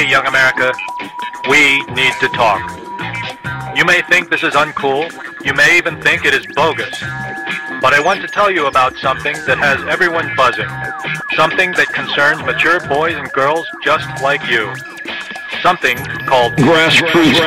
Hey, young America, we need to talk. You may think this is uncool. You may even think it is bogus. But I want to tell you about something that has everyone buzzing. Something that concerns mature boys and girls just like you. Something called grassroots.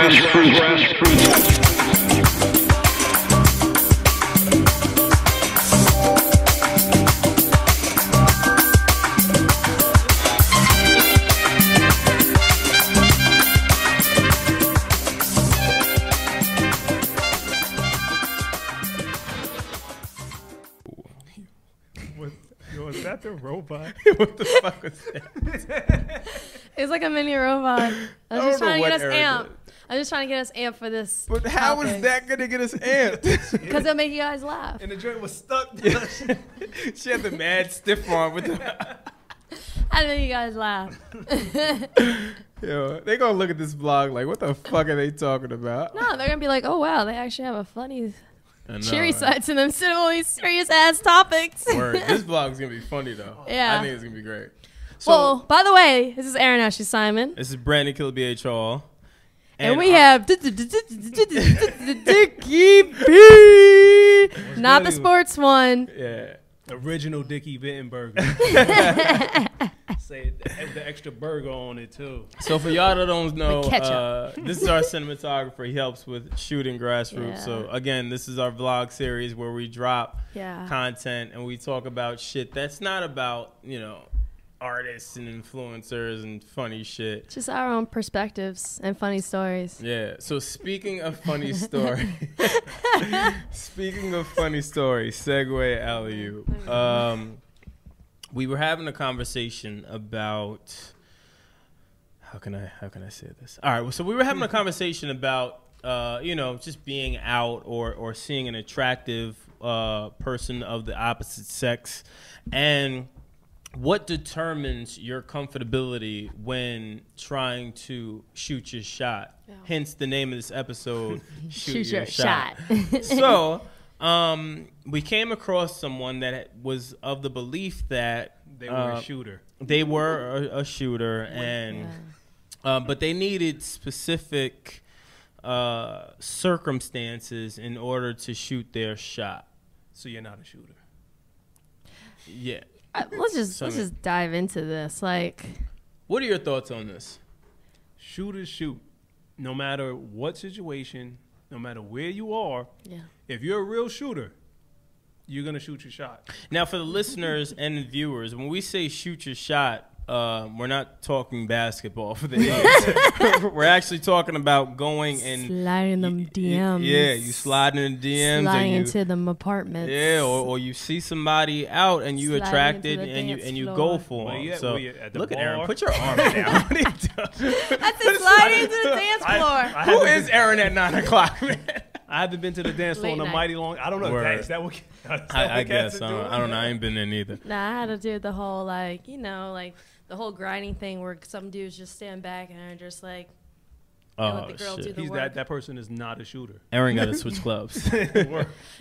Was that the robot? What the fuck was that? It's like a mini robot. I was just trying to get us amped. I was just trying to get us amped for this. But how is that going to get us amped? Because it'll make you guys laugh. And the joint was stuck. She had the mad stiff arm with the... How to make you guys laugh. Yo, they going to look at this vlog like, what the fuck are they talking about? No, they're going to be like, oh, wow, they actually have a funny... cheery right? side to them instead of all these serious ass topics. Word. This vlog's gonna be funny though. Yeah. I think it's gonna be great. So, well, by the way, this is Erin Ashley Simon. This is Brandon Killabh Hall. And we have Dickie B. Not the sports one. Yeah. Original Dickie Wittenberger. Say the extra burger on it too. So for y'all that don't know, ketchup. this is our cinematographer. He helps with shooting grassroots. Yeah. So again, this is our vlog series where we drop Yeah. content and we talk about shit that's not about, artists and influencers and funny shit. Just our own perspectives and funny stories. Yeah. So speaking of funny story, segue alley-oop. We were having a conversation about how can I say this? All right. Well, so we were having a conversation about just being out or seeing an attractive person of the opposite sex, and what determines your comfortability when trying to shoot your shot. Yeah. Hence the name of this episode, Shoot Your Shot. So we came across someone that was of the belief that They were a shooter. They were a shooter, and but they needed specific circumstances in order to shoot their shot. So you're not a shooter. Yeah. Let's just dive into this. Like, what are your thoughts on this? Shooters shoot. No matter what situation, no matter where you are, yeah. if you're a real shooter, you're going to shoot your shot. Now, for the listeners and the viewers, when we say shoot your shot, we're not talking basketball for the idiots. We're actually talking about going and sliding them DMs. Yeah, you slide in the DMs. Sliding into them apartments. Yeah, or you see somebody out and you Sliding attracted into the and dance you floor. go for them. Well, So at the look at bar. Erin. Put your arm down. What are you doing? That's it, sliding into the dance floor. Who is Erin at 9 o'clock, man? I haven't been to the dance floor Late in a night. mighty long. I don't know. Word. Is that what? I guess. I don't know. I ain't been there neither. Nah, I had to do the whole, like the whole grinding thing where some dudes just stand back and are just like, let the girl do the He's work. that person is not a shooter. Erin got to switch clubs.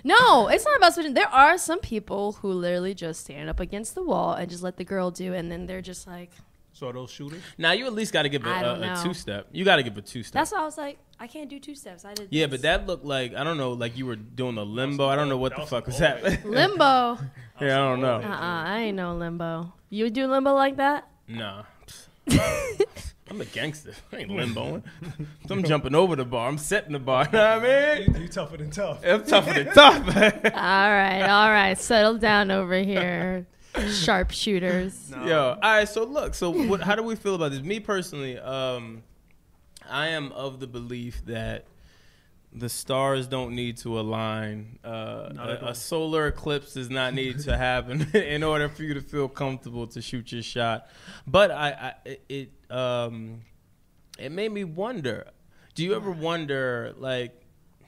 No, it's not about switching. There are some people who literally just stand up against the wall and just let the girl do it, and then they're just like. So are those shooters? Now, you at least got to give I don't a know. two-step. You got to give a two-step. That's why I was like, I can't do 2 steps. I did. Yeah, this. but that looked like, I don't know, like you were doing the limbo. I don't know what the fuck was happening. Limbo. Yeah, I don't know. I ain't no limbo. You do limbo like that? Nah. I'm a gangster. I ain't limboing. I'm jumping over the bar. I'm setting the bar. You know what I mean? You tougher than tough. I'm tougher than tough. All right. Settle down over here, sharpshooters. No. Yo, all right, so look. So how do we feel about this? Me personally, I am of the belief that the stars don't need to align. A solar eclipse does not need to happen in order for you to feel comfortable to shoot your shot. But it made me wonder. Do you ever wonder, like,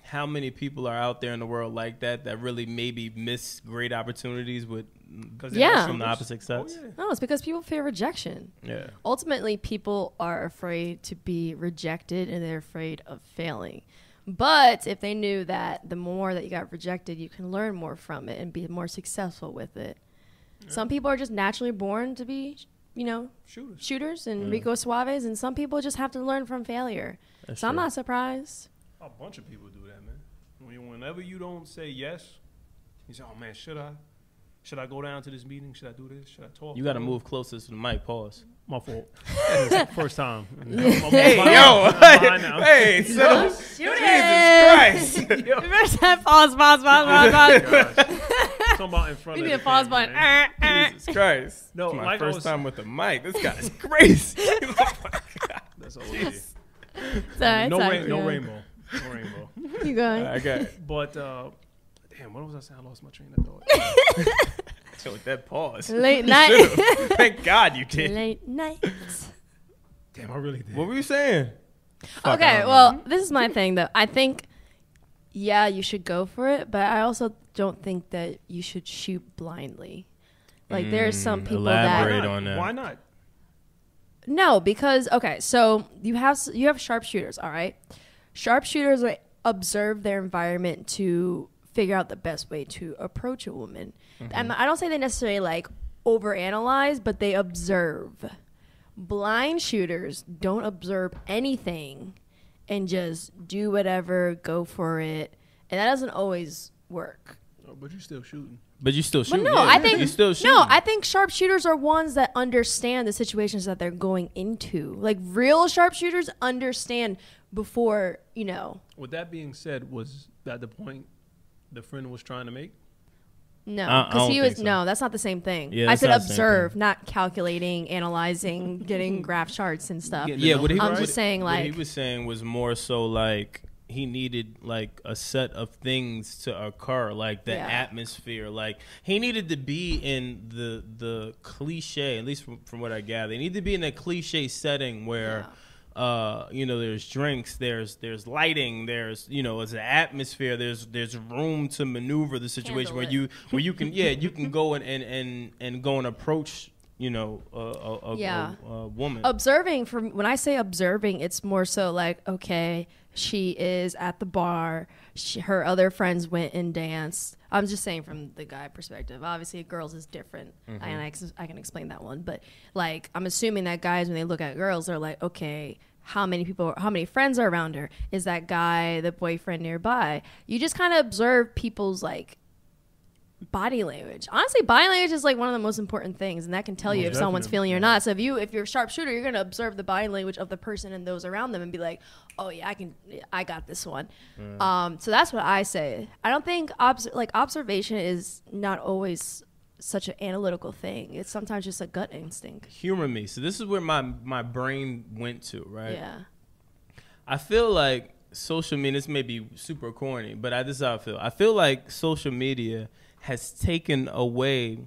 how many people are out there in the world like that really maybe miss great opportunities with from the opposite sex? Oh, yeah. No, it's because people fear rejection. Yeah. Ultimately, people are afraid to be rejected and they're afraid of failing. But if they knew that the more that you got rejected, you can learn more from it and be more successful with it. Yeah. Some people are just naturally born to be shooters and Rico Suaves, and some people just have to learn from failure. That's so I'm true. not surprised. A bunch of people do that, man. Whenever you don't say yes, you say, "Oh man, should I? Should I go down to this meeting? Should I do this? Should I talk?" You got to move closer to the mic. Pause. My fault. First time. Hey, yo. Hey, so Shoot Jesus it! Christ. First time, pause. Talking about in front You of need the a pause camera, button. man. Jesus Christ. No, It's my like I first was- time with the mic. This guy's crazy. Oh my God. That's all it is. Sorry, No sorry, rainbow. yeah. No rainbow. You going? I got it. But damn, what was I saying? I lost my train of thought. So with that pause. Late night. Thank God you did. Late night. Damn, I really did. What were you saying? Fuck, Okay, I don't well, this is my thing though. I think, yeah, you should go for it, but I also don't think that you should shoot blindly. Like there's some people elaborate that on that. Why not? no, because okay, so you have sharpshooters, all right. Sharpshooters observe their environment to figure out the best way to approach a woman. And I don't say they necessarily like overanalyze, but they observe. Blind shooters don't observe anything and just do whatever, go for it, and that doesn't always work. Oh, but you're still shooting. But you still shoot. But no, yeah. I think you still shoot. no, I think sharpshooters are ones that understand the situations that they're going into. Like real sharpshooters understand before, With that being said, was that the point the friend was trying to make? No, I because don't he was think so. no. That's not the same thing. Yeah, I that's said not the same observe, thing. not calculating, analyzing, getting graph charts and stuff. Getting Yeah, to what he know I'm right? just saying, what he like, was saying was more so like he needed like a set of things to occur, like the Yeah. atmosphere. Like he needed to be in the cliche, at least from what I gather. He needed to be in a cliche setting where. There's drinks, there's lighting, there's an atmosphere, there's room to maneuver the situation Handle where you can you can go and go and approach a woman. observing. From when I say observing, it's more so like, okay, she is at the bar. Her other friends went and danced. I'm just saying from the guy perspective. Obviously, girls is different, and I can explain that one. But like, I'm assuming that guys, when they look at girls, they're like, okay, how many friends are around her? Is that guy the boyfriend nearby? You just kind of observe people's like body language. Honestly, body language is like one of the most important things, and that can tell you if someone's definitely. feeling you or not. So if you're a sharpshooter, you're gonna observe the body language of the person and those around them, and be like, "Oh yeah, I got this one." So that's what I say. I don't think observation is not always such an analytical thing. It's sometimes just a gut instinct. Humor me. So this is where my brain went to, right? Yeah. I feel like social media, this may be super corny, but this is how I feel. I feel like social media has taken away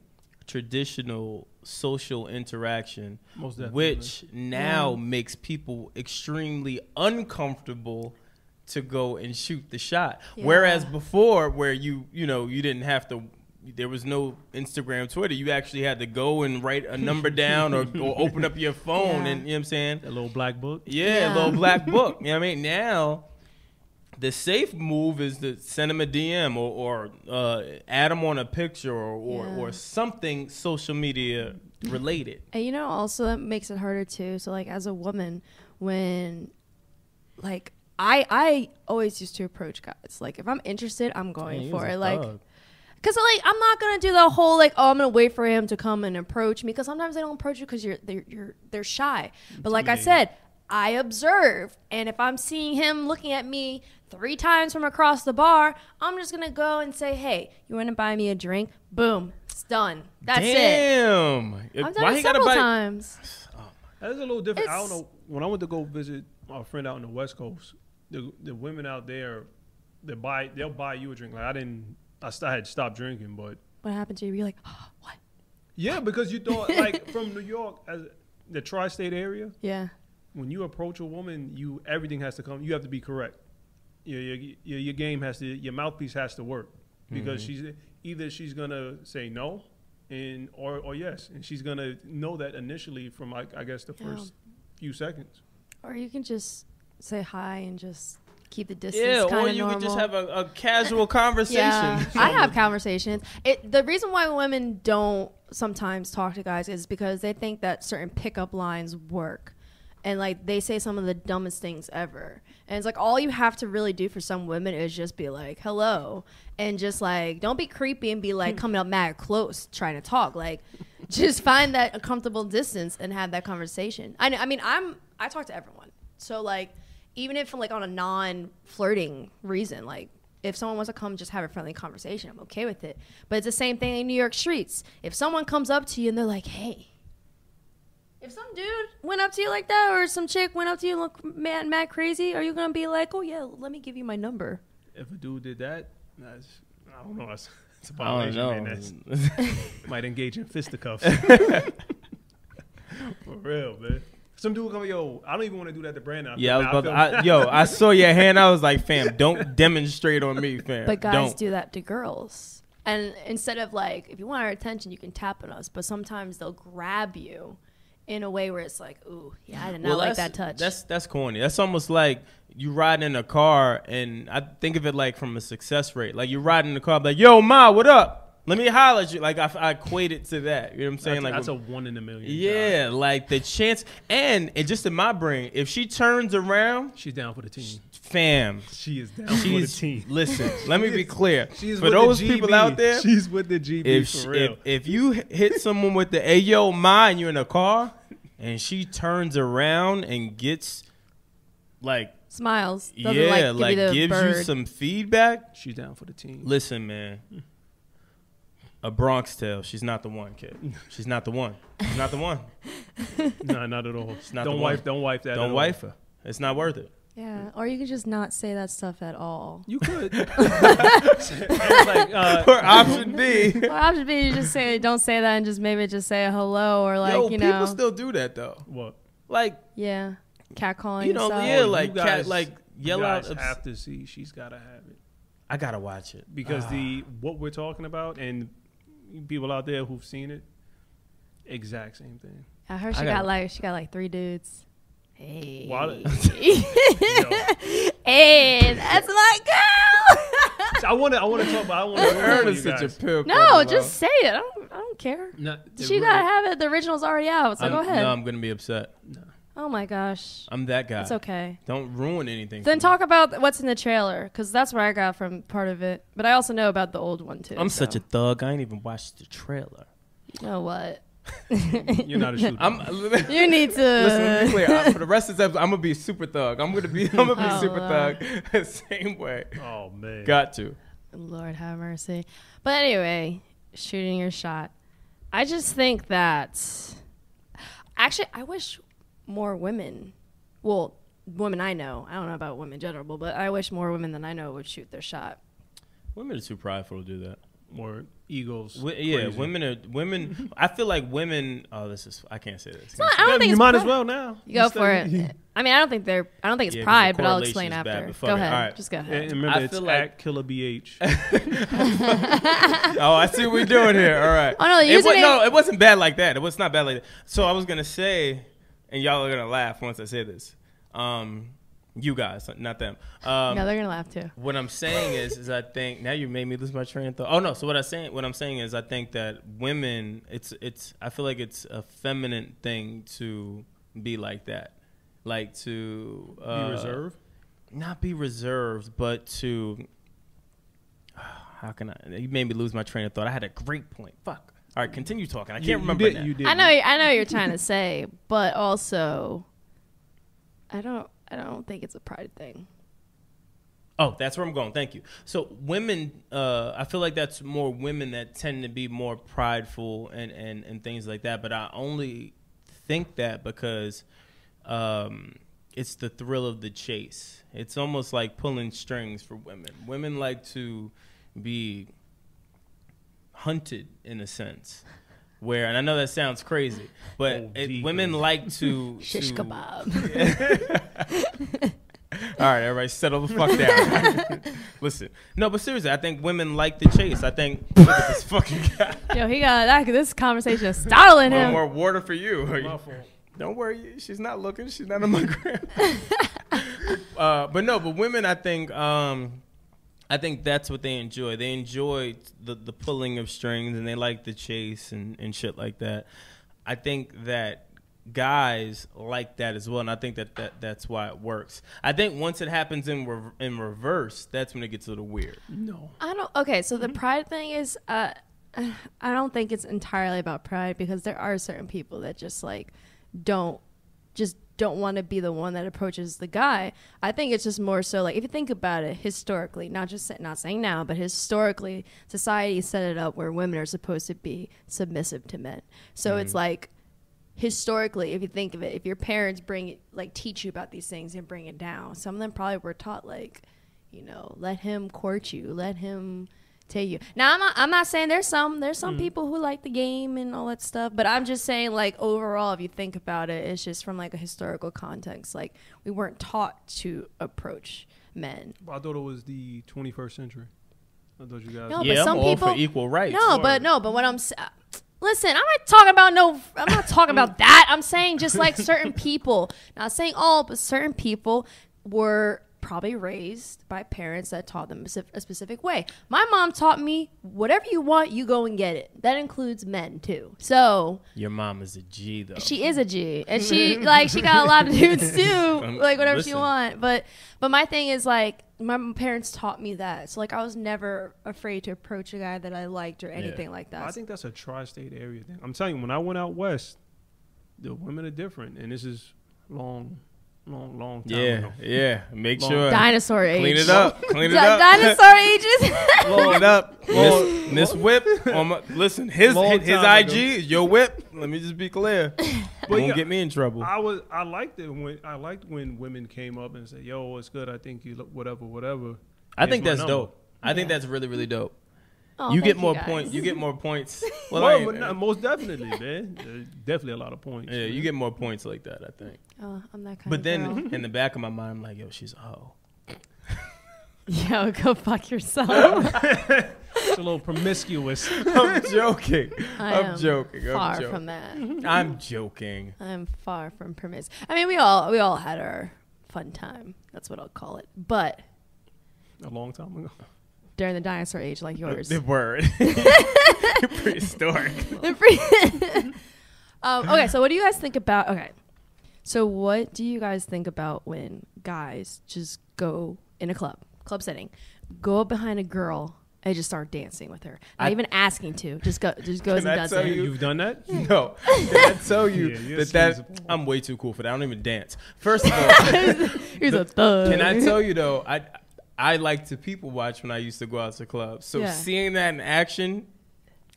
traditional social interaction, Most definitely. which now makes people extremely uncomfortable to go and shoot the shot. Yeah. Whereas before, where you didn't have to, there was no Instagram, Twitter. You actually had to go and write a number down or open up your phone, Yeah. and you know what I'm saying? That little black book. Yeah, a little black book. You know what I mean? Now, the safe move is to send him a DM or add him on a picture or something social media related. And also that makes it harder too. So like as a woman, when like I always used to approach guys. Like if I'm interested, I'm going for it. Like, cause like I'm not gonna do the whole like, oh, I'm gonna wait for him to come and approach me. Cause sometimes they don't approach you because they're shy. But like I said, I observe, and if I'm seeing him looking at me 3 times from across the bar, I'm just gonna go and say, hey, you want to buy me a drink? Boom, it's done. That's it. Damn. I've done it several times. That is a little different. I It's- don't know. When I went to go visit my friend out in the West Coast, the women out there, they'll buy you a drink. Like I had stopped drinking, but What happened to you? You're like, oh, what? yeah, because you thought like from New York, as the tri-state area, Yeah. when you approach a woman, everything has to come. You have to be correct. Your game has to. Your mouthpiece has to work because she's gonna say no, or yes, and she's gonna know that initially from I guess the first few seconds. Or you can just say hi and just keep the distance. Or you could just have a casual conversation. Yeah, I have conversations. The reason why women don't sometimes talk to guys is because they think that certain pickup lines work. And, like, they say some of the dumbest things ever. And it's like all you have to really do for some women is just be like, hello. And just, like, don't be creepy and be, like, coming up mad close trying to talk. Like, just find that a comfortable distance and have that conversation. I mean, I talk to everyone. So, like, even if, like, on a non-flirting reason, like, if someone wants to come just have a friendly conversation, I'm okay with it. But it's the same thing in New York streets. If someone comes up to you and they're like, hey, if some dude went up to you like that or some chick went up to you and looked mad crazy, are you going to be like, oh, yeah, let me give you my number? If a dude did that, I don't know. It's a I violation, don't man. know. Might engage in fisticuffs. For real, man. Some dude come, yo, I don't even want to do that to Brandon. I saw your hand. I was like, fam, don't demonstrate on me, fam. But guys don't. do that to girls. And instead of, like, if you want our attention, you can tap on us. But sometimes they'll grab you in a way where it's like, ooh, yeah, I did not like that touch. That's corny. That's almost like you riding in a car, and I think of it like from a success rate. Like you riding in the car, like, yo, ma, what up? Let me holler at you. Like I equate it to that. You know what I'm saying? That's a 1 in a million. Yeah, like the chance, and just in my brain, if she turns around, she's down for the team. Fam, she is down for the team. Listen, let me be clear. She's for those people out there, she's with the GB for real. If you hit someone with the ayo ma and you're in a car, and she turns around and gets like smiles, gives you some feedback, she's down for the team. Listen, man. A Bronx tale. She's not the one, kid. She's not the one. She's not the one. No, not at all. She's not don't the wife. one. Don't wife that. Don't wife her. It's not worth it. Yeah, or you could just not say that stuff at all. You could. Or option B. Or option B, you just don't say that, and just maybe just say a hello, or like people still do that though. What? Like catcalling. Cat yell out. Have to see. She's gotta have it. I gotta watch it because what we're talking about and people out there who've seen it, exact same thing. I heard she got like 3 dudes. Hey. Hey, that's my girl. I want to talk about. I want to. Erin is such a pimp. No, just say it. I don't care. No, she gotta have it. The original's already out. So go ahead. No, I'm gonna be upset. No. Oh my gosh. I'm that guy. It's okay. Don't ruin anything. Then talk about what's in the trailer, because that's where I got from part of it. But I also know about the old one too. I'm such a thug. I ain't even watched the trailer. You know what? You're not a shooter. You need to listen. Let me be clear. For the rest of this episode, I'm gonna be super thug. I'm gonna be super thug. Same way. Oh man. Got to. Lord have mercy. But anyway, shooting your shot. I just think that actually, I wish more women. Well, women I know. I don't know about women in general, but I wish more women than I know would shoot their shot. Women are too prideful to do that. More egos. Women. I feel like women. Oh, I can't say this. I don't think you might as well now. You go for it. I mean, I don't think it's pride, but I'll explain after. Go ahead. Right. Just go ahead. And remember, it's at Killabh BH. Oh, I see what we're doing here. All right. Oh no, it wasn't bad like that. It was not bad like that. So I was gonna say, and y'all are gonna laugh once I say this. You guys, not them. No, they're gonna laugh too. What I'm saying is I think now you made me lose my train of thought. Oh no, so what I'm saying is I think that women, I feel like it's a feminine thing to be like that, like to be reserved. Not be reserved, but to how can I? You made me lose my train of thought. I had a great point. Fuck. All right, continue talking. I can't remember. You did. I know what you're trying to say, but also, I don't think it's a pride thing. Oh, that's where I'm going. Thank you. So women, I feel like that's more women that tend to be more prideful and things like that. But I only think that because it's the thrill of the chase. It's almost like pulling strings for women. Women like to be hunted in a sense. And I know that sounds crazy, but women like to shish kebab. All right, everybody, settle the fuck down. Listen, no, but seriously, I think women like the chase. I think look at this fucking guy. Yo, he got this conversation is startling him. More water for you. Don't worry, she's not looking. She's not on my gram. But women, I think that's what they enjoy. They enjoy the pulling of strings, and they like the chase and shit like that. I think that guys like that as well, and I think that's why it works. I think once it happens in reverse, that's when it gets a little weird. No, I don't. Okay, so the pride thing is, I don't think it's entirely about pride, because there are certain people that just like don't want to be the one that approaches the guy. I think it's just more so like, if you think about it historically, not saying now, but historically, society set it up where women are supposed to be submissive to men. So it's like, historically, if you think of it, if your parents teach you about these things and bring it down, some of them probably were taught like, let him court you, let him take you. Now I'm not saying there's some people who like the game and all that stuff, but I'm just saying, like, overall, if you think about it, it's just from like a historical context. Like, we weren't taught to approach men. I thought it was the 21st century. I thought you guys. No, Yeah, but some I'm all people, for equal rights. But what I'm listen, I'm not talking about that. I'm saying just like certain people, not saying all, but certain people were probably raised by parents that taught them a specific way. My mom taught me, whatever you want, you go and get it. That includes men too. So your mom is a G, though. She is a G, and she got a lot of dudes too, like whatever she want. But my thing is, like, my parents taught me that, so like I was never afraid to approach a guy that I liked or anything like that. I think that's a tri-state area thing. I'm telling you, when I went out west, the women are different, and this is long time ago. Yeah. Make sure. Dinosaur age. Clean it up. Dinosaur ages. Blow it up. Miss Whip. Listen, his IG is your whip. Let me just be clear. Won't get me in trouble. I liked when women came up and said, "Yo, it's good. I think you look whatever." I think that's dope. I think that's really, really dope. Oh, you get more points. You get more points. Most definitely, man. There's definitely a lot of points. Yeah, man. You get more points like that, I think. Oh, I'm that kind but of then girl. in the back of my mind, I'm like, yo, she's a hoe. Yo, go fuck yourself. It's a little promiscuous. I'm joking. I'm joking. Far from that. I'm joking. I'm far from promiscuous. I mean, we all had our fun time. That's what I'll call it. But A long time ago. During the dinosaur age, like yours. The word. Prehistoric. Okay, so what do you guys think about? Okay, so what do you guys think about when guys just go in a club setting, go up behind a girl and just start dancing with her, not even asking to, just goes and does it? You've done that? No. Can I tell you that I'm way too cool for that. I don't even dance. First of all, he's a thug. Can I tell you though? I like to people watch when I used to go out to clubs. So seeing that in action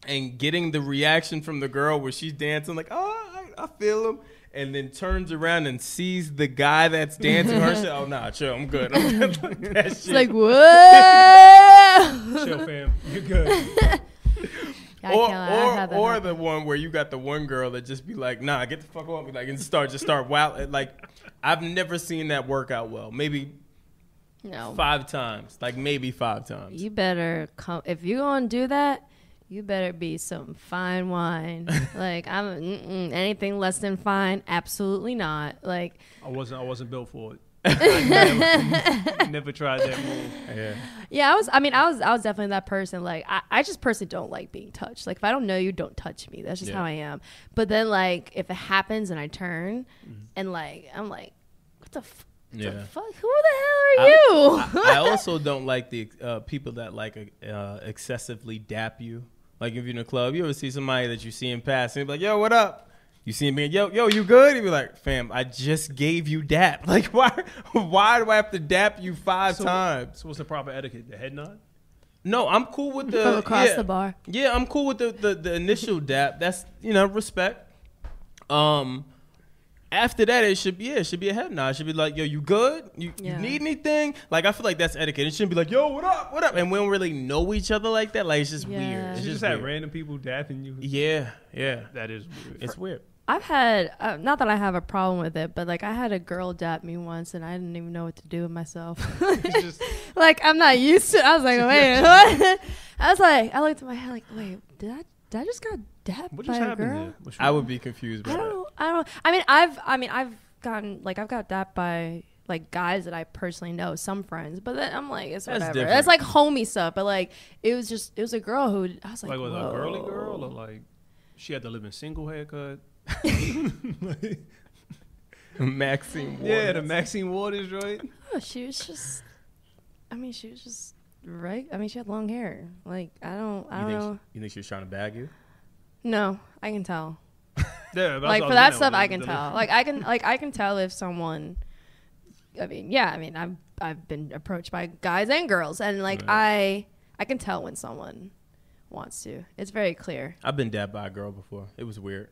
and getting the reaction from the girl where she's dancing like, oh, I feel him, and then turns around and sees the guy that's dancing her shit. Oh, nah, chill, I'm good. It's like, whoa. Chill, fam. You're good. Or the one where you got the one girl that just be like, nah, get the fuck off me, like, and start wild. Like, I've never seen that work out well. Maybe 5 times, like maybe 5 times. You better come if you're gonna do that. You better be some fine wine. Like anything less than fine, absolutely not. Like I wasn't built for it. I never tried that move. Yeah, I was definitely that person. Like I just personally don't like being touched. Like if I don't know you, don't touch me. That's just how I am. But then like if it happens and I turn and like I'm like, what the fuck? Yeah. The fuck? Who the hell are you? I also don't like the people that like excessively dap you. Like if you're in a club, you ever see somebody that you see in passing, and be like, yo, what up? You see him being, yo, you good? He'd be like, fam, I just gave you dap. Like why do I have to dap you 5 times? So what's the proper etiquette? The head nod? No, I'm cool with the from across the bar. Yeah, I'm cool with the initial dap. That's respect. After that, it should be a head nod. It should be like, yo, you good? You need anything? Like, I feel like that's etiquette. It shouldn't be like, yo, what up? And we don't really know each other like that. Like, it's just weird. It's just have random people dapping you. Yeah. That is weird. It's weird. I've had, not that I have a problem with it, but like I had a girl dap me once and I didn't even know what to do with myself. Like, I'm not used to it. I was like, wait, what? I looked at my head like, wait, did I just got dapped by a girl? I would be confused by that. I've got dapped by like guys that I personally know, some friends, but then I'm like, it's whatever. Different. That's like homie stuff. But like, it was a girl who I was like, was it whoa. a girly girl or like she had to live in single haircut? Maxine Waters. Yeah, the Maxine Waters, right? Oh, she was just right. I mean, she had long hair. Like, I don't know. You think she was trying to bag you? No, I can tell. Yeah, like for that stuff, I can tell. Like I can tell if someone. I mean, I've been approached by guys and girls, and like I can tell when someone wants to. It's very clear. I've been dabbed by a girl before. It was weird.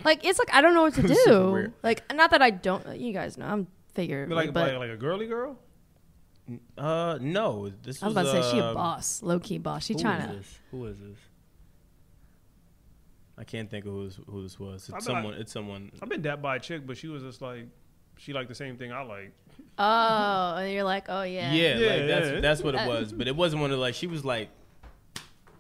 Like it's like I don't know what to Super do. weird. Like not that I don't. You guys know I'm figuring. Like but a girly girl? No. This I was about to say she a boss, low key boss. She trying to. Who is this? I can't think of who this was. It's someone. I've been dapped by a chick, but she was just like, she liked the same thing I like. Oh, and you're like, oh yeah. Yeah, that's what it was. But it wasn't one of like, she was like.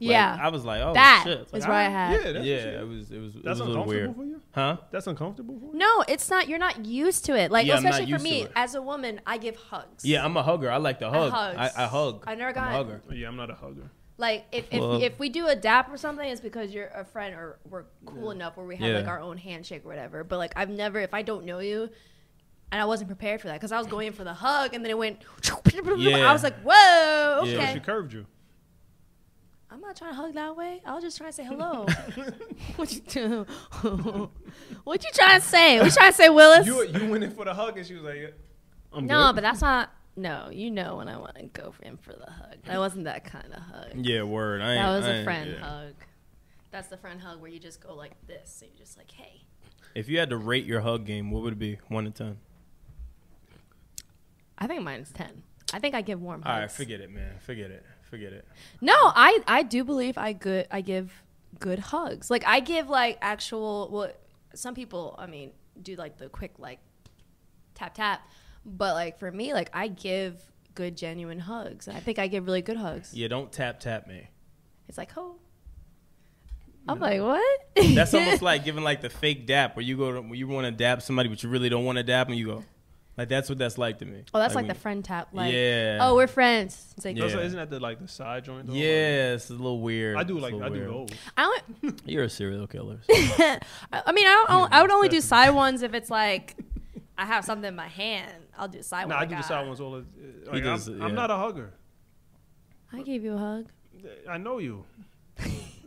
Yeah, I was like, oh that shit. is what I had. It was That's a little weird. For you? Huh? That's uncomfortable for you? No, it's not. You're not used to it. Like, Yeah, especially for me as a woman, I give hugs. Yeah, I'm a hugger. I like to hug. I hug. I never got. I'm a hugger. Yeah, I'm not a hugger. Like if we do a dap or something, it's because you're a friend or we're cool enough where we have like our own handshake or whatever. But like I've never, if I don't know you, and I wasn't prepared for that because I was going in for the hug and then it went. I was like, whoa, okay. So she curved you. I'm not trying to hug that way. I was just trying to say hello. What you do? What you trying to say? What you trying to say, Willis? You went in for the hug and she was like, I'm no, good. but that's not. No, you know when I want to go in for the hug. That wasn't that kind of hug. Yeah, word. That was a friend hug. That's the friend hug where you just go like this. So you're just like, hey. If you had to rate your hug game, what would it be? 1 to 10? I think mine's 10. I think I give warm hugs. All right, forget it, man. Forget it. No, I do believe I give good hugs. Like I give like actual. Well, some people, I mean, do like the quick like tap tap, but like for me, like I give good genuine hugs. I think I give really good hugs. Yeah, don't tap me. It's like I'm like, what? That's almost like giving like the fake dap where you want to dap somebody but you really don't want to dap and you go. Like that's what that's like to me. Oh, that's like the friend tap. Like, yeah. Oh, we're friends. It's like, isn't that the side joint? Though? Yeah, it's a little weird. I do those. You're a serial killer. I mean, I would only do side ones if it's like I have something in my hand. I'll do side ones. I do the side ones all the time. I'm not a hugger. I gave you a hug. I know you.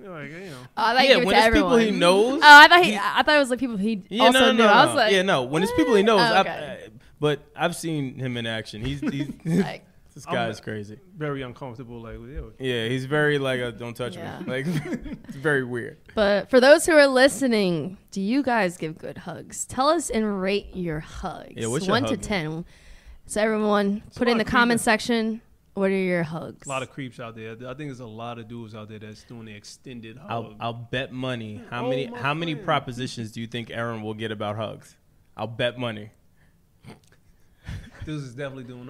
Like, Oh, I thought you gave it to everyone. People he knows. Oh, I thought it was like people he also knew. I was like, when it's people he knows. Okay. But I've seen him in action. He's like, this guy is crazy. Very uncomfortable. Like, yeah, he's very like, don't touch me. Like, it's very weird. But for those who are listening, do you guys give good hugs? Tell us and rate your hugs. Yeah, what's your 1 to hug 10. So everyone, put in the comment section. What are your hugs? A lot of creeps out there. I think there's a lot of dudes out there that's doing the extended hug. I'll bet money. How many propositions do you think Erin will get about hugs? I'll bet money. This is definitely doing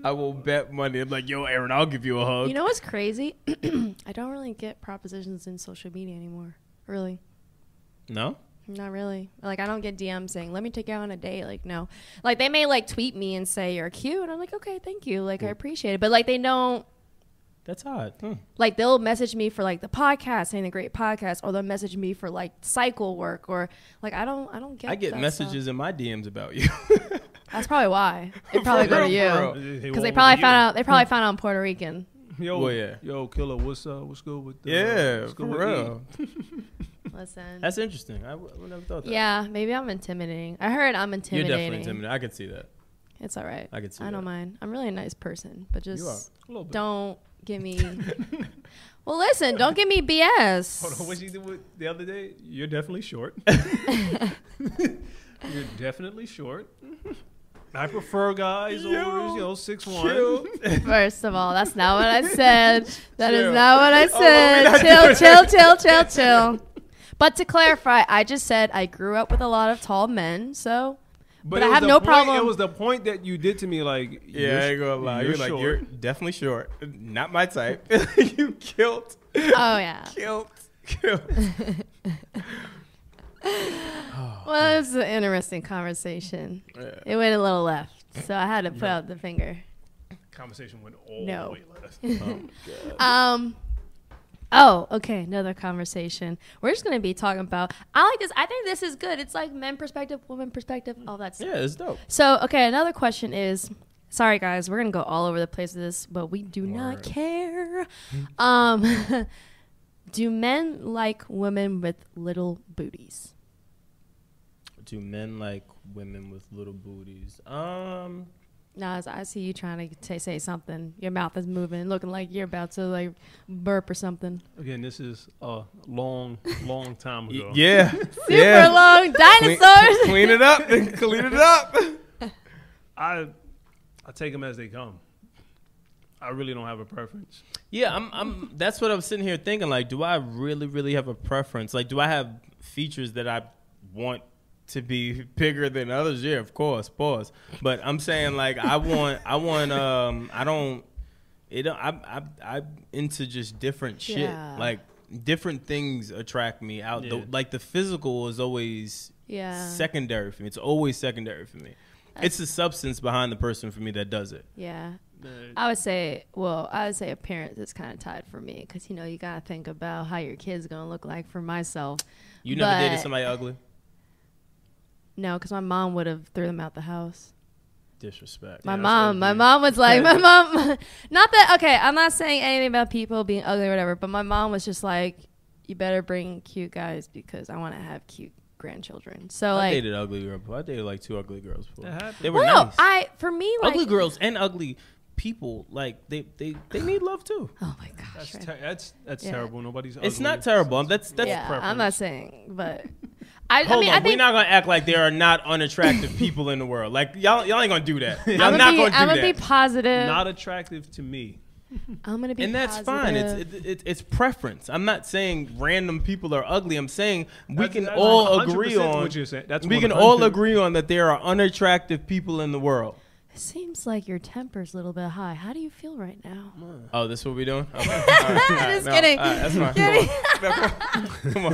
I will bet money. I'm like, yo, Erin, I'll give you a hug. You know what's crazy? I don't really get propositions in social media anymore. Really? No? Not really. Like, I don't get DMs saying, let me take you out on a date. Like, no. Like, they may, like, tweet me and say, you're cute. And I'm like, okay, thank you. Like, I appreciate it. But, like, they don't. That's odd. Like, they'll message me for, like, the podcast, saying a great podcast. Or they'll message me for, like, cycle work. Or, like, I don't get I get that messages stuff. in my DMs about you. That's probably why. They probably go to you. Because they probably found out I'm Puerto Rican. Yo, Killabh, what's good with for real. Listen. That's interesting. I never thought that. Yeah, maybe I'm intimidating. I heard I'm intimidating. You're definitely intimidating. I could see that. It's all right. I could see that. I don't mind. I'm really a nice person, but just don't give me... Well, listen, don't give me BS. Hold on, what you did the other day? You're definitely short. You're definitely short. I prefer guys over 6'1". First of all, that's not what I said. That is not what I said. Chill. But to clarify, I just said I grew up with a lot of tall men, so... But I have no problem. It was the point that you did to me, like... Yeah, I ain't gonna lie. You're like, you're definitely short. Not my type. You killed. Oh, yeah. Killed. Well, it was an interesting conversation. Yeah. It went a little left, so I had to put out the finger. Conversation went all the way left. Oh, okay. Another conversation. We're just going to be talking about, I like this. I think this is good. It's like men perspective, woman perspective, all that stuff. Yeah, it's dope. So, okay, another question is, sorry guys, we're going to go all over the place with this, but we do not care. Do men like women with little booties? Do men like women with little booties? Naz, I see you trying to say something. Your mouth is moving, looking like you're about to like burp or something. Again, this is a long time ago. Yeah. Super long dinosaurs. Clean it up and clean it up. I take them as they come. I really don't have a preference. Yeah, I'm. That's what I'm sitting here thinking. Like, do I really have a preference? Like, do I have features that I want to be bigger than others? Yeah, of course. Pause. But I'm saying like I'm into just different shit. Yeah. Like different things attract me out. Yeah. Like the physical is always secondary for me. It's always secondary for me. It's the substance behind the person for me that does it. Yeah. I would say appearance is kind of tied for me because, you know, you got to think about how your kid's going to look like. For myself. You never dated somebody ugly? No, because my mom would have threw them out the house. Disrespect. My mom was like, not that, okay, I'm not saying anything about people being ugly or whatever, but my mom was just like, you better bring cute guys because I want to have cute grandchildren. So I dated ugly girls. I dated like 2 ugly girls before. They were nice. For me, like, ugly girls and ugly people, like they need love too. Oh my gosh, that's terrible. Nobody's ugly. It's not terrible. That's preference. I'm not saying, but I think we're not gonna act like there are not unattractive people in the world. Like y'all ain't gonna do that. Y'all not gonna do that. I'm gonna be positive. Not attractive to me. I'm gonna be, and that's fine. It's preference. I'm not saying random people are ugly. I'm saying we can all agree on what you're saying. We can all agree on that there are unattractive people in the world. It seems like your temper's a little bit high. How do you feel right now? Oh, this is what we're doing? Okay. Just kidding. That's fine. Come on.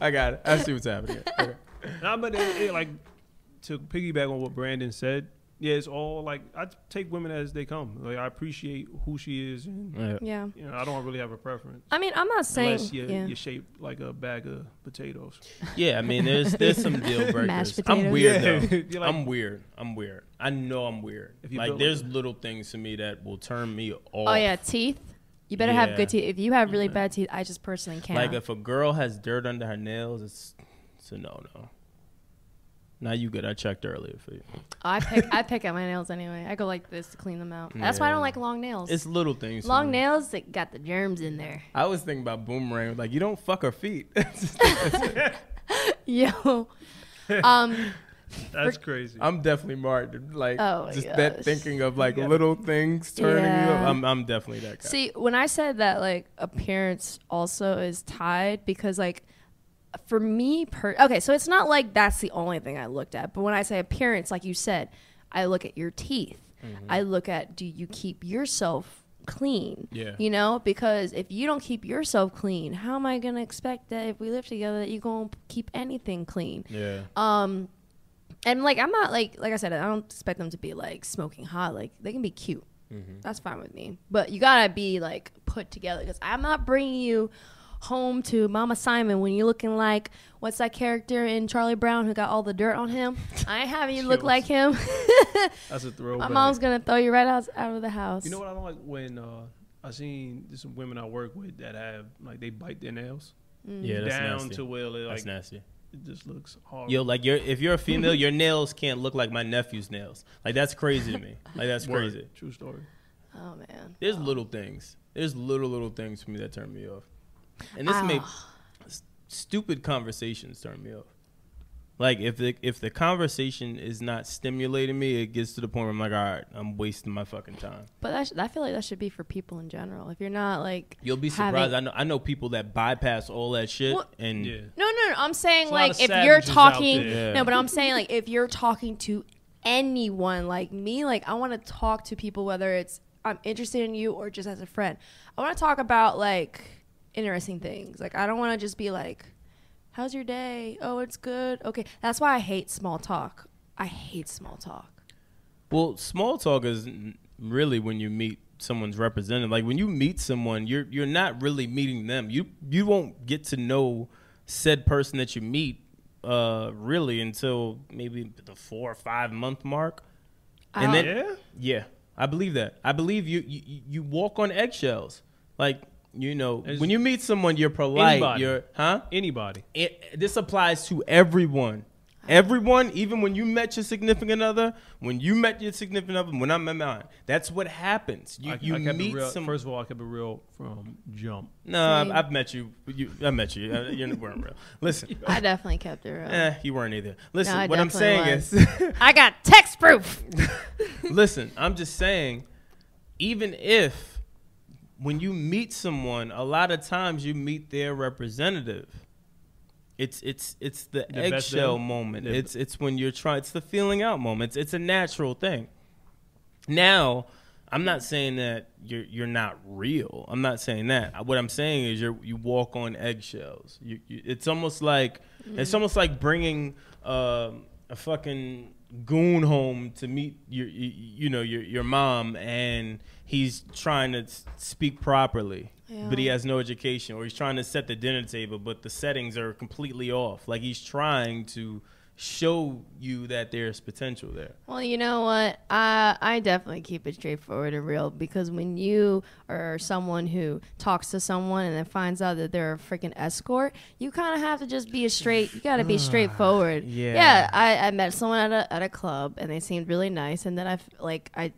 I got it. I see what's happening. Okay. Nah, but like to piggyback on what Brandon said, yeah, it's all like I take women as they come. Like I appreciate who she is, and yeah, you know, I don't really have a preference. I mean, I'm not saying unless you're shaped like a bag of potatoes. Yeah, I mean, there's some deal breakers. Mashed potatoes. I'm weird though. Like, I'm weird. I know I'm weird. Like there's little things to me that will turn me off. Oh yeah, teeth. You better have good teeth. If you have really bad teeth, I just personally can't. Like if a girl has dirt under her nails, it's a no. Now you good. I checked earlier for you. I pick at my nails anyway. I go like this to clean them out. That's why I don't like long nails. It's little things. Long nails that got the germs in there. I was thinking about Boomerang. Like you don't fuck her feet. Yo. That's crazy. I'm definitely marked. Like just gosh. that thinking of like little things turning you up. I'm definitely that guy. See, when I said that like appearance also is tied because like for me, okay, so it's not like that's the only thing I looked at. But when I say appearance, like you said, I look at your teeth. Mm-hmm. I look at, do you keep yourself clean? Yeah. You know, because if you don't keep yourself clean, how am I going to expect that if we live together that you're going to keep anything clean? Yeah. And like, I'm not like I said, I don't expect them to be like smoking hot. Like they can be cute. Mm-hmm. That's fine with me. But you got to be like put together because I'm not bringing you home to Mama Simon when you're looking like what's that character in Charlie Brown who got all the dirt on him. I ain't having you look like him. That's a throwback. My mom's gonna throw you right out of the house. You know what I don't like when I seen some women I work with that have like they bite their nails that's down nasty. to where like that's nasty. It just looks horrible. Yo, like if you're a female, your nails can't look like my nephew's nails. Like that's crazy to me. Like that's crazy. True story. Oh man. There's little things. There's little things for me that turn me off. And this makes stupid conversations turn me off. Like if the conversation is not stimulating me, it gets to the point where I'm like, all right, I'm wasting my fucking time. But I feel like that should be for people in general. If you're not like, you'll be surprised. I know people that bypass all that shit. Well, and no. I'm saying like if you're talking, but I'm saying like if you're talking to anyone like me, like I want to talk to people whether it's I'm interested in you or just as a friend. I want to talk about like interesting things. Like I don't want to just be like how's your day? Oh, it's good. Okay. That's why I hate small talk. I hate small talk. Well, small talk is really when you meet someone's representative. Like when you meet someone, you're not really meeting them. You won't get to know said person that you meet really until maybe the 4 or 5 month mark. And then I believe that. I believe you walk on eggshells. Like, you know, when you meet someone, you're polite. Anybody. This applies to everyone. Everyone, even when you met your significant other, when I met mine, that's what happens. You meet someone. First of all, I kept it real from jump. No, I've met you. I met you. You weren't real. Listen. I definitely kept it real. You weren't either. Listen, no, what I'm saying is. I got text proof. Listen, I'm just saying, even if when you meet someone, a lot of times you meet their representative. It's the eggshell moment. It's when you're trying. It's the feeling out moment. It's a natural thing. Now, I'm not saying that you're not real. I'm not saying that. What I'm saying is you walk on eggshells. It's almost like bringing a fucking goon home to meet your mom, and he's trying to speak properly. Yeah. But he has no education, or he's trying to set the dinner table, but the settings are completely off. Like he's trying to show you that there's potential there. Well, you know what? I definitely keep it straightforward and real, because when you are someone who talks to someone and then finds out that they're a freaking escort, you kind of have to just be you got to be straightforward. Yeah. I met someone at a club and they seemed really nice, and then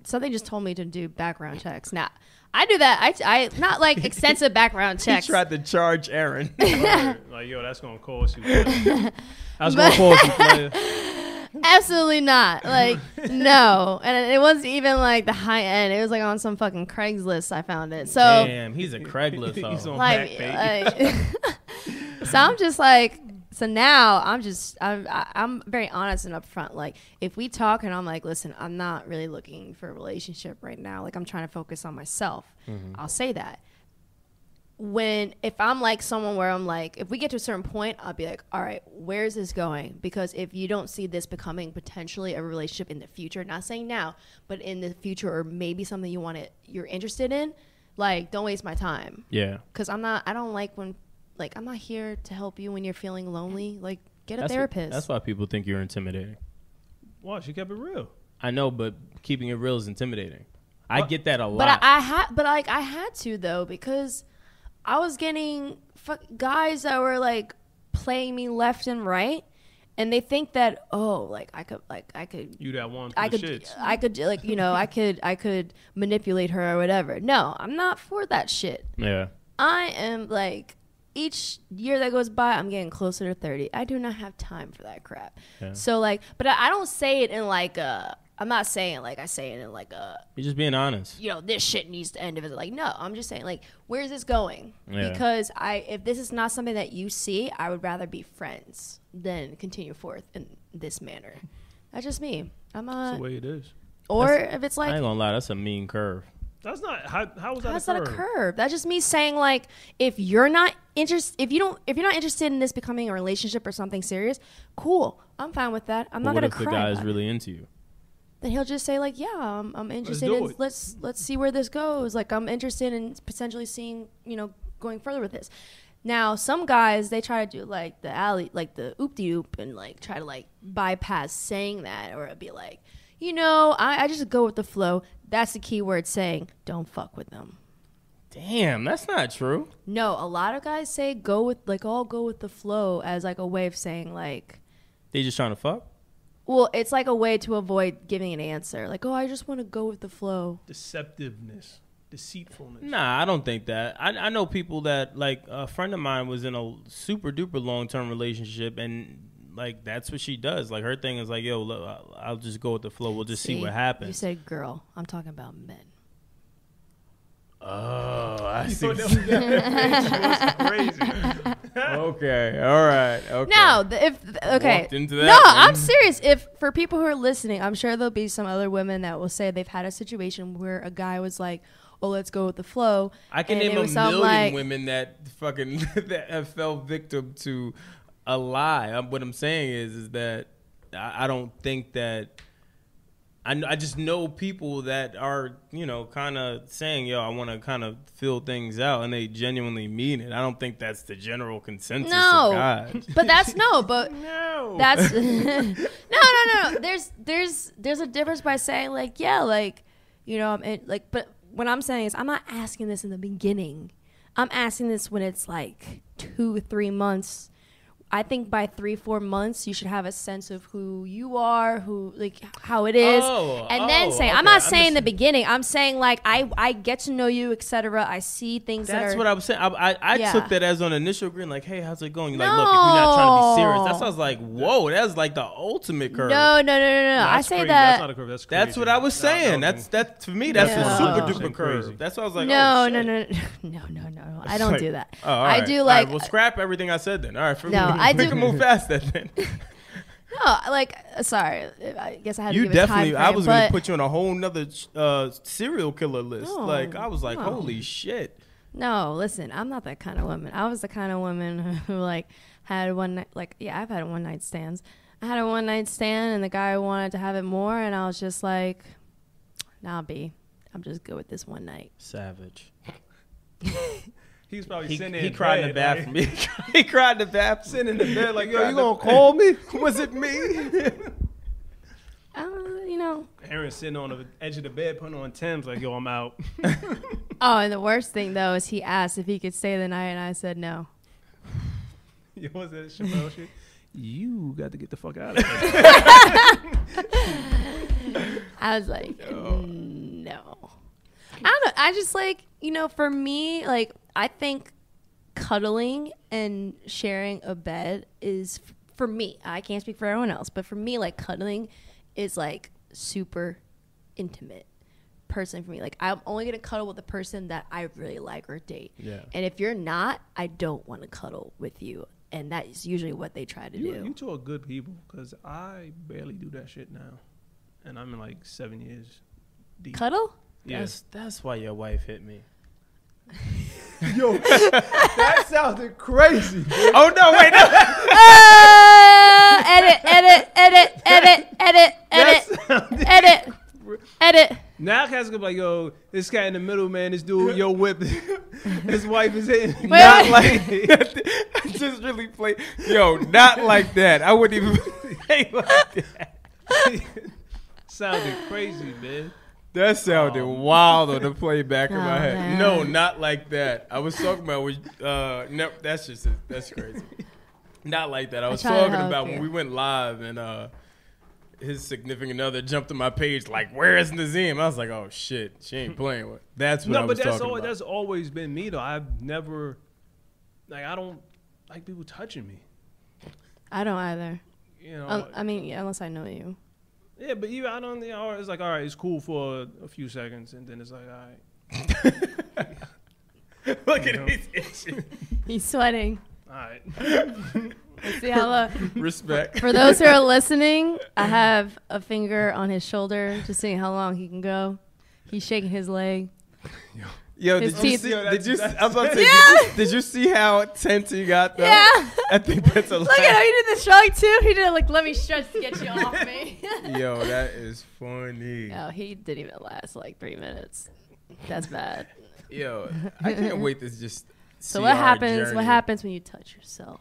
something just told me to do background checks. Now, I do that. I not like extensive background checks. He tried to charge Erin. Like, yo, that's going to cost you. That's going to cost you, player. Absolutely not. Like, no. And it wasn't even like the high end. It was like on some fucking Craigslist I found it. So damn, he's a Craigslist. He's on so I'm just like, so now I'm very honest and upfront. Like, if we talk and I'm like, listen, I'm not really looking for a relationship right now. Like, I'm trying to focus on myself. Mm-hmm. I'll say that. If I'm like someone where I'm like, if we get to a certain point, I'll be like, all right, where's this going? Because if you don't see this becoming potentially a relationship in the future, not saying now, but in the future, or maybe something you're interested in, like, don't waste my time. Yeah. Because I don't like when, like, I'm not here to help you when you're feeling lonely. Like, get a therapist. That's why people think you're intimidating. Why? She kept it real. I know, but keeping it real is intimidating. I get that a lot. But I had to, though, because I was getting guys that were like playing me left and right, and they think that, oh, I could you that one I could manipulate her or whatever. No, I'm not for that shit. Yeah. I am like, each year that goes by, I'm getting closer to 30. I do not have time for that crap. Yeah. So but I don't say it in like I'm not saying like I say it in like you're just being honest. This shit needs to end. Like, no, I'm just saying, like, where's this going? Yeah. Because if this is not something that you see, I would rather be friends than continue forth in this manner. That's just me. I'm not. That's the way it is. Or if it's like, I ain't gonna lie, that's a mean curve. That's not how was that? How's that a curve? That's just me saying, like, if you're not interested in this becoming a relationship or something serious, cool. I'm fine with that. I'm not gonna cry. What if the guy is really into you? Then he'll just say, like, yeah, I'm interested in, let's see where this goes. Like, I'm interested in potentially seeing, going further with this. Now, some guys, they try to do like the oop-de-oop and like try to like bypass saying that, or it'd be like, I just go with the flow. That's the key word, saying don't fuck with them. Damn, that's not true. No, a lot of guys say go with the flow as like a way of saying like they just trying to fuck. Well, it's like a way to avoid giving an answer. Like, oh, I just want to go with the flow. Deceptiveness. Deceitfulness. Nah, I don't think that. I know people that, like, a friend of mine was in a super duper long-term relationship, and like that's what she does. Like, her thing is like, yo, look, I'll just go with the flow. We'll just see what happens. You said girl. I'm talking about men. Oh, I see. That was crazy. Okay, all right. Okay. Now, Walked into that no, one. I'm serious. If for people who are listening, I'm sure there'll be some other women that will say they've had a situation where a guy was like, "Oh, let's go with the flow." I can name a million women that fucking that have fell victim to a lie. What I'm saying is that I don't think that. I just know people that are, kind of saying, yo, I want to kind of fill things out, and they genuinely mean it. I don't think that's the general consensus of guys. But that's no. That's no. There's a difference by saying like, yeah, like, but what I'm saying is I'm not asking this in the beginning. I'm asking this when it's like 2-3 months. I think by 3-4 months, you should have a sense of who you are, how it is. Then say, okay. I'm not saying the beginning. I'm saying like, I get to know you, etc. I see things That's what I was saying. I took that as an initial green, like, hey, how's it going? You're like, look, if you're not trying to be serious. That's why I was like, whoa, that's like the ultimate curve. No. I say crazy. that. That's not a curve. That's crazy. That's what I was saying. That's for me, that's a super duper curve. That's why I was like, no. I don't do that. Oh, I do like. All right, well, scrap everything I said then. All right, I do. We can move past that then. No, like, sorry. I guess I had to give definitely. a time frame, I was going to put you on a whole nother serial killer list. No, I was like, holy shit. No, listen, I'm not that kind of woman. I was the kind of woman who like had one night, like, yeah, I've had one night stands. I had a one night stand, and the guy wanted to have it more, and I was just like, nah, B, I'm just good with this one night. Savage. He's probably sitting He cried in the bathroom. Right? He cried in the bathroom. Sitting in the bed like, yo, you gonna call me? Was it me? Erin's sitting on the edge of the bed putting on Tim's like, yo, I'm out. Oh, and the worst thing, though, is he asked if he could stay the night, and I said no. Yo, what's that Chappelle shit? You got to get the fuck out of here. I was like, no. I don't know. I just like, for me, like, I think cuddling and sharing a bed is, for me, I can't speak for everyone else, but for me, like, cuddling is like super intimate person for me. Like, I'm only going to cuddle with the person that I really like or date. Yeah. And if you're not, I don't want to cuddle with you. And that is usually what they try to do. You two are good people, because I barely do that shit now. And I'm in like 7 years deep. Cuddle? Yeah. That's why your wife hit me. Yo, that sounded crazy. Dude. Oh, no, wait, no. Edit. Now Cat's gonna be like, yo, this cat in the middle, man, this dude, yo, whip. His wife is hitting. Not like I just really play. Yo, not like that. I wouldn't even play like that. Sounded crazy, man. That sounded wild on the playback in my head. Man. No, not like that. I was talking about no, that's crazy. Not like that. I was talking about when we went live and his significant other jumped on my page like, "Where is Nazim?" I was like, "Oh shit, she ain't playing with." That's what I was talking about. That's always been me though. I've never, like, I don't like people touching me. I don't either. I mean, unless I know you. Yeah, but I don't. It's like, all right, it's cool for a few seconds, and then it's like, all right. Look at him, he's itching. He's sweating. All right. Let's see how respect. For those who are listening, I have a finger on his shoulder, just seeing how long he can go. He's shaking his leg. Yo, his did teeth. you see how tense he got though? Yeah. I think that's a lot. Look at him, he did the shrug too. He did like, let me stretch to get you off me. Yo, that is funny. No, he didn't even last like 3 minutes. That's bad. Yo, I can't wait to just So what happens? What happens when you touch yourself?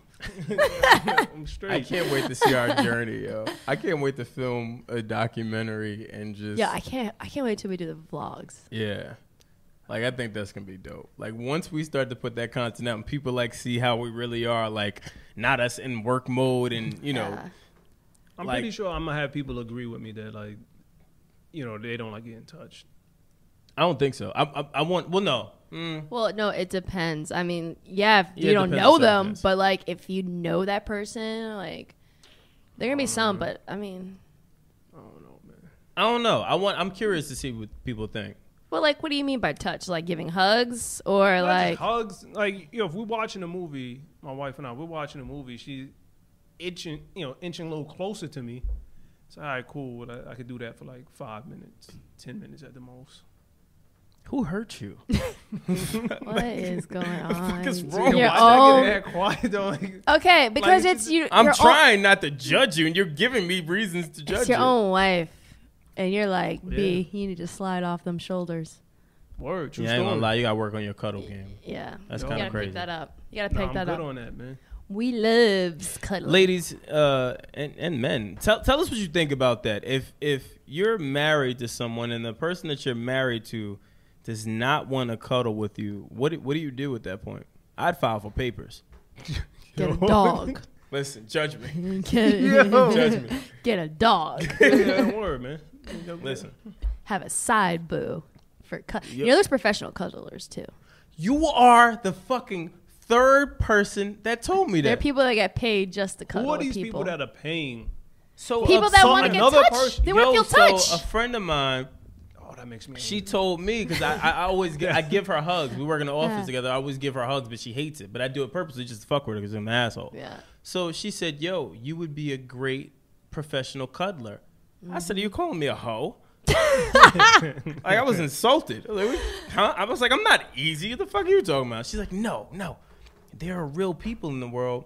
I'm straight. I can't wait to see our journey, yo. I can't wait to film a documentary and just. Yeah, I can't wait till we do the vlogs. Yeah. Like, I think that's going to be dope. Like, once we start to put that content out and people, like, see how we really are, like, not us in work mode and, know. I'm pretty sure I'm going to have people agree with me that, like, they don't like getting touched. I don't think so. I want, well, no. Well, no, it depends. I mean, if you don't know them, but, like, if you know that person, like, there going to be some, but, I mean. I don't know, man. I don't know. I'm curious to see what people think. Well, like, what do you mean by touch? Like giving hugs or not like hugs? Like, if we're watching a movie, my wife and we're watching a movie. She's inching a little closer to me. It's all right, cool. I could do that for like 5 minutes, 10 minutes at the most. Who hurt you? What is going on? What's wrong? Why I get that quiet though? Okay, because like, it's you. I'm trying not to judge you, and you're giving me reasons to judge It's your you. own wife, and you're like, Yeah. B, you need to slide off them shoulders. Word, true Yeah, I ain't story. gonna lie. You gotta work on your cuddle game. Yeah, That's Yo. kind you of gotta crazy. pick that up. You gotta Nah, pick I'm that good up. on that, man. We love cuddling. Ladies and men, tell us what you think about that. If you're married to someone and the person that you're married to does not want to cuddle with you, what do you do at that point? I'd file for papers. Get a dog. Listen, judge me. Judge me. Get a dog. Yeah, word, man. Listen, Have a side boo for Yep. You know, there's professional cuddlers too. you are the fucking third person that told me There are that. people that get paid just to cuddle Who are with these people that are paying? So People that want to get another touched. person- They want to feel touched. So a friend of mine, Oh, that makes me. she told me, because I always I give her hugs. We work in the office Yeah. together. I always give her hugs, but she hates it. But I do it purposely just to fuck with her because I'm an asshole. Yeah. So she said, yo, you would be a great professional cuddler. I said, are you calling me a hoe? Like, I was insulted. I was like, huh? I was like, I'm not easy. What the fuck are you talking about? She's like, no. There are real people in the world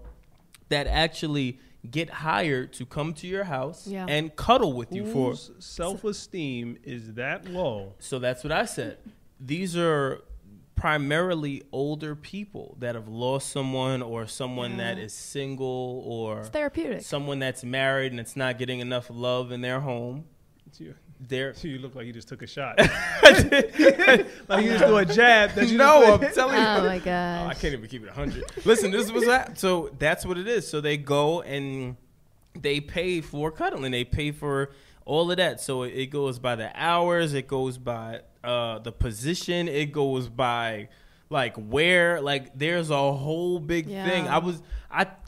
that actually get hired to come to your house Yeah. and cuddle with you for. Whose self-esteem is that low? So that's what I said. These are primarily older people that have lost someone, or someone that is single, or It's therapeutic. someone that's married and it's not getting enough love in their home. They're You look like you just took a shot. Like you just do a jab. That you no, just I'm telling you. Oh my I gosh. can't even keep it 100. Listen, this was that. So that's what it is. So they go and they pay for cuddling. They pay for all of that. So it goes by the hours. It goes by the position. It goes by like where. Like there's a whole big Yeah. thing.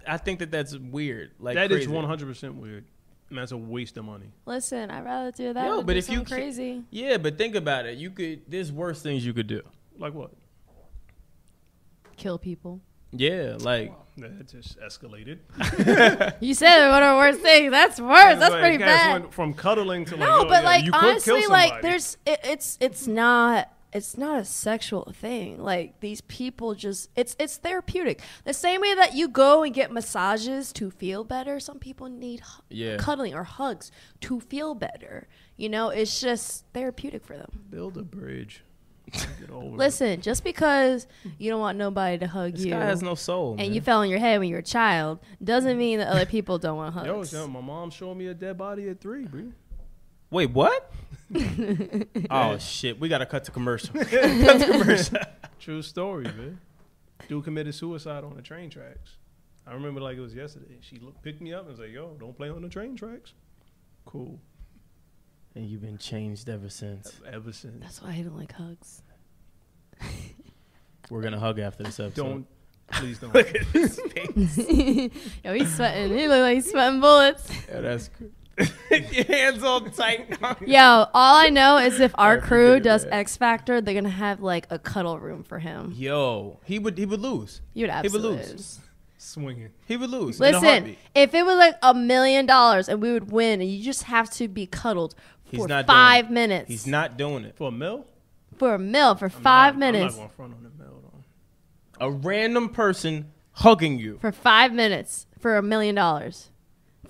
I think that's weird. Like that is crazy. 100% weird. And that's a waste of money. Listen, I'd rather do that. Yo, than but do if you something crazy. Yeah, but think about it. There's worse things you could do. Like what? Kill people. Yeah, like That just escalated. You said one of the worst things. That's worse. That's Like, pretty guys bad. went from cuddling to like, No, oh, but yeah, like you could kill honestly, like somebody. there's it's not a sexual thing. Like these people just it's therapeutic. The same way that you go and get massages to feel better, some people need Yeah. cuddling or hugs to feel better. You know, it's just therapeutic for them. build a bridge. Get over it. Listen, just because you don't want nobody to hug this you guy has no soul. and man. you fell on your head when you were a child doesn't mean that other people don't want hugs. Yo, my mom showed me a dead body at 3, bro. Wait, what? Oh shit, we gotta cut to commercial. True story, man. Dude committed suicide on the train tracks. I remember like it was yesterday. She picked me up and was like, yo, don't play on the train tracks. Cool. And you've been changed ever since. Ever since. That's why I don't like hugs. We're gonna hug after this episode. Don't. Please don't. Look at his face. Yo, he's sweating. He look like he's sweating bullets. Yeah, that's good. Your hands all tight. Yo, all I know is if our I crew forget it, does man. X Factor, they're gonna have like a cuddle room for him. Yo, he would lose. You would He would absolutely lose. Swinging. He would lose. in a Listen, heartbeat. if it was like $1 million and we would win, and you just have to be cuddled He's for not doing 5 it. minutes. He's not doing it. For a mill? For a meal for 5 minutes. I'm not going front on the mill, though. A random person hugging you. For 5 minutes for $1 million.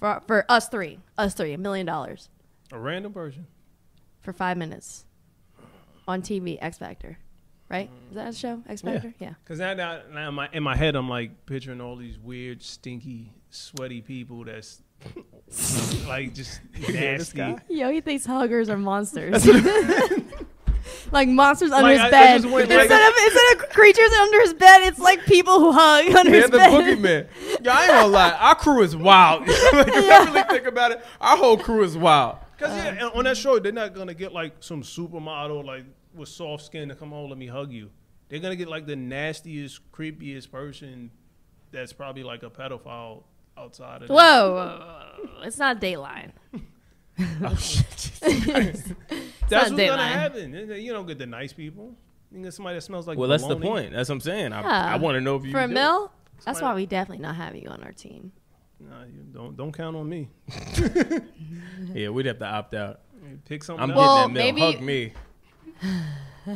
For us three, $1 million A random person. for 5 minutes on TV. X Factor, right? Is that a show? X Factor, yeah. Because now in my head, I'm like picturing all these weird, stinky, sweaty people that's like just nasty. Yo, he thinks huggers are monsters. Like monsters under Like, his I bed. just went like- Instead of creatures under his bed, it's like people who hug under Yeah, his the bed. boogeyman. Yo, I ain't gonna lie. Our crew is wild. Like, if I really think about it, our whole crew is wild. Because yeah, on that show, they're not gonna get like some supermodel like with soft skin to come on, let me hug you. They're gonna get like the nastiest, creepiest person that's probably like a pedophile outside of them. Whoa, it's not Dateline. Oh shit. That's not what's gonna Dateline. happen. You don't get the nice people. You get somebody that smells like Well, that's the bologna. point. That's what I'm saying. Yeah. I want to know if you For a do it. mill, that's Somebody- why we definitely not have you on our team. Nah, you don't count on me. Yeah, we'd have to opt out. Pick something I'm else. Well, getting that mill. maybe- Hug me.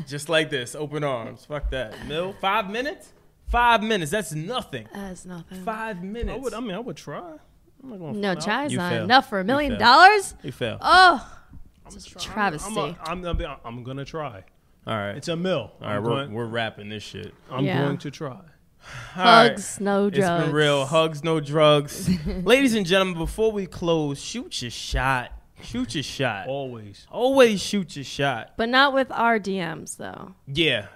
Just like this, open arms. Fuck that. Mill, 5 minutes? 5 minutes. That's nothing. That's nothing. 5 minutes. I would try. I'm not gonna No, find out. try's You not fail. enough for $1 You million. fail. You fail. Oh, I'm it's a try- travesty. I'm gonna try. All right. It's a mill. All right, we're wrapping this shit. I'm Yeah. going to try. All right. Hugs, no drugs. It's been real. Hugs, no drugs. Ladies and gentlemen, before we close, shoot your shot. Shoot your shot. Always. Always shoot your shot. But not with our DMs, though. Yeah.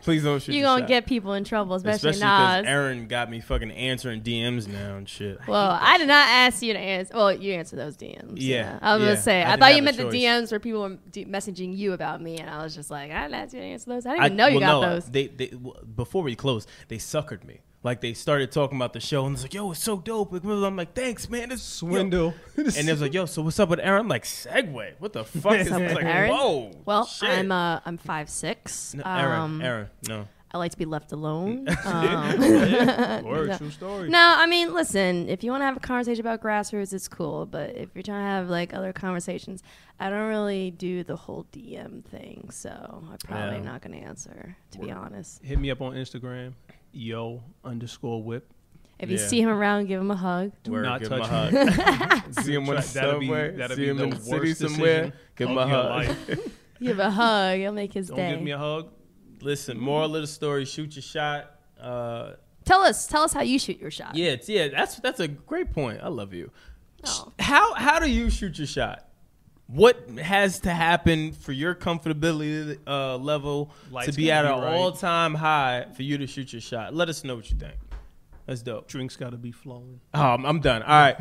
Please don't shoot You're your going to shot. get people in trouble, especially because Naz. Erin got me fucking answering DMs now and shit. Well, I did not ask you to answer. Well, you answer those DMs. Yeah, I was yeah. going to say, I I didn't thought have you a meant the choice. DMs where people were messaging you about me, and I was just like, I didn't ask you to answer those. I didn't even know you got those. They before we closed, they suckered me. Like, they started talking about the show, and it's like, yo, it's so dope. I'm like, thanks, man. This Swindle. And it was like, yo, so what's up with Erin? I'm like, segue. What the fuck is What's up this? with Like, Erin? whoa. Well, shit. I'm 5'6". No, Erin, no. I like to be left alone. Word, true story. No, I mean, listen, if you want to have a conversation about grassroots, it's cool. But if you're trying to have like other conversations, I don't really do the whole DM thing. So I'm probably not going to answer, to be honest. Hit me up on Instagram, yo_whip. If you see him around, give him a hug. Do Word, not give him touch a me. hug. See him on the That'll be- subway. that'll See be him the in the city worst somewhere. decision Give him of a your hug. life. Give a hug. It'll make his Don't day. give me a hug. Listen, moral of the story: shoot your shot. Tell us how you shoot your shot. Yeah. That's a great point. I love you. Oh. How do you shoot your shot? What has to happen for your comfortability level Lights to be gotta at be an right. all-time high for you to shoot your shot? Let us know what you think. That's dope. Drinks got to be flowing. I'm done. All right.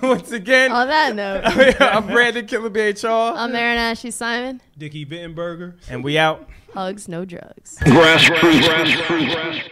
Once again, On that note, I'm Brandon Killabh HR, I'm Erin Ashley Simon. Dickie Wittenberger. and we out. Hugs, no drugs. Grassroots.